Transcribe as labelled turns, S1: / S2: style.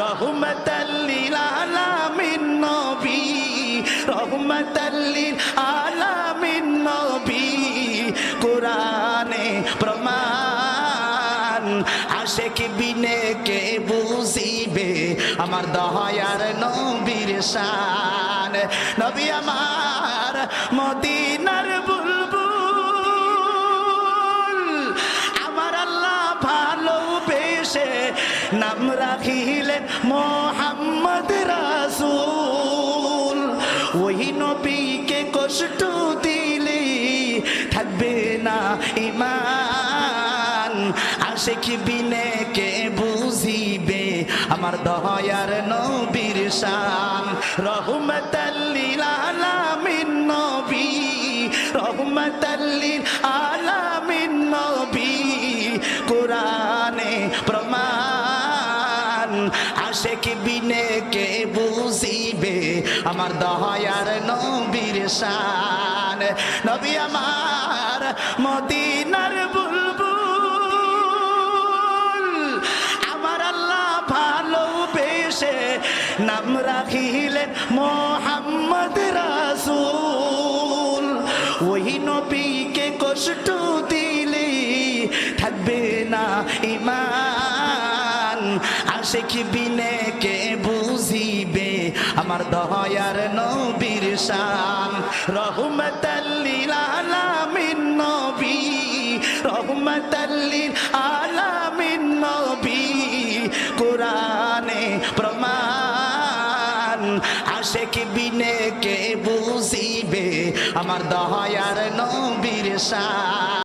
S1: রহমাতাল লিল আলামিন নবী, রহমাতাল লিল আলামিন নবী, কোরআনে প্রমাণ। আশিক বিনে কে বুঝিবে আমার দয়ার নবীর শান। নবী আমার মদিনার বুলবুল, আমার আল্লাহ ভালোবেসে নাম রাখিলেন মোহাম্মদ রাসূল। ওই নবীকে কষ্ট দিলে থাকবে না ঈমান। আশিক বিনে কে বুঝিবে আমার দয়ার নবীর শান। রহমাতাল লিল আলামিন নবী, রহমাতাল লিল আলামিন নবী, কোরআনে প্রমাণ। আশিক বিনে কে বুঝিবে আমার দয়ার নবীর শান। নবী আমার মদিনার বুলবুল, আমার আল্লাহ ভালোবেসে নাম রাখিলেন মোহাম্মদ রাসূল। ওই নবীকে কষ্ট দিলে থাকবে না ঈমান। আশিক বিনে কে বুঝিবে আমার দয়ার নবীর শান। রহমাতাল লিল আলামিন নবী, রহমাতাল লিল আলামিন নবী, কোরআনে প্রমাণ। আশিক বিনে কে বুঝিবে আমার দয়ার নবীর শান।